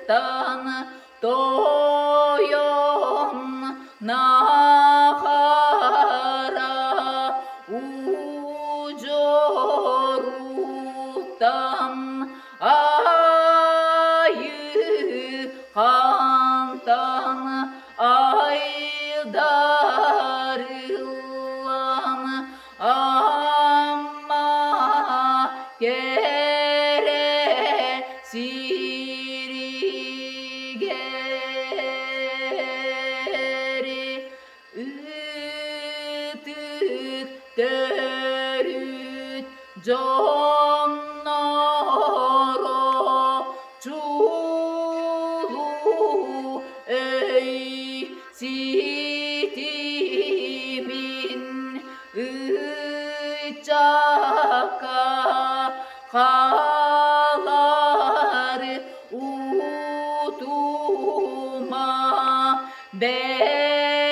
Sıcağından doyon nahara ucoruktan Ayhal'dan aydarılan ama geri ütıt derüt canlara çulu ey sitimin ıcaka kalar utuma berilleri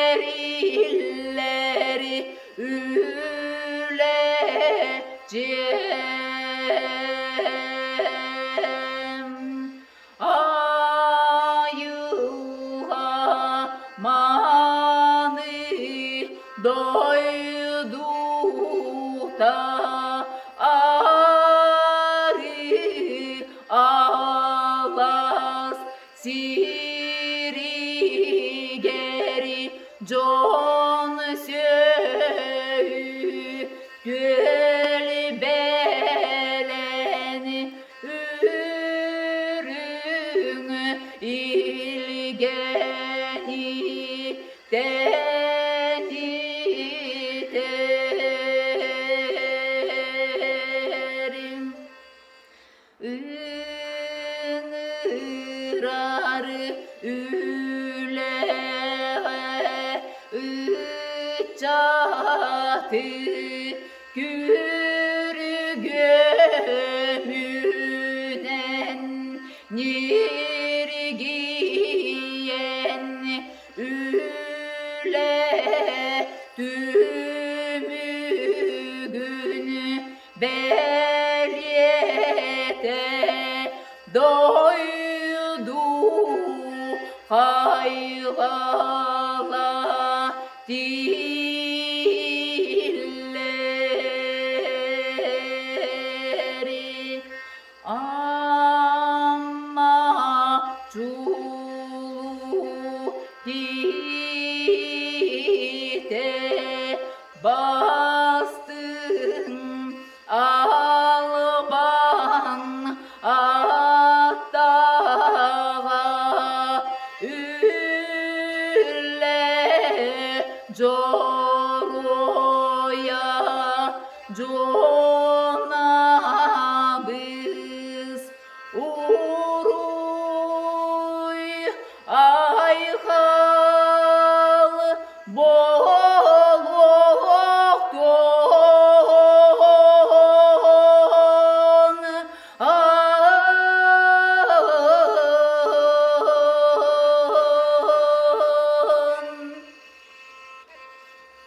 üleceğim ayılamanı doydu da arı alas siri geri con söğü göl beleni ürün ilgeni deni derim ıngırar üle ıçatı gürü gömünen nirgiyen üle tümügün beryete doydu haylala dilleri ama çulu hite bastın alban atağa ülle coroya cor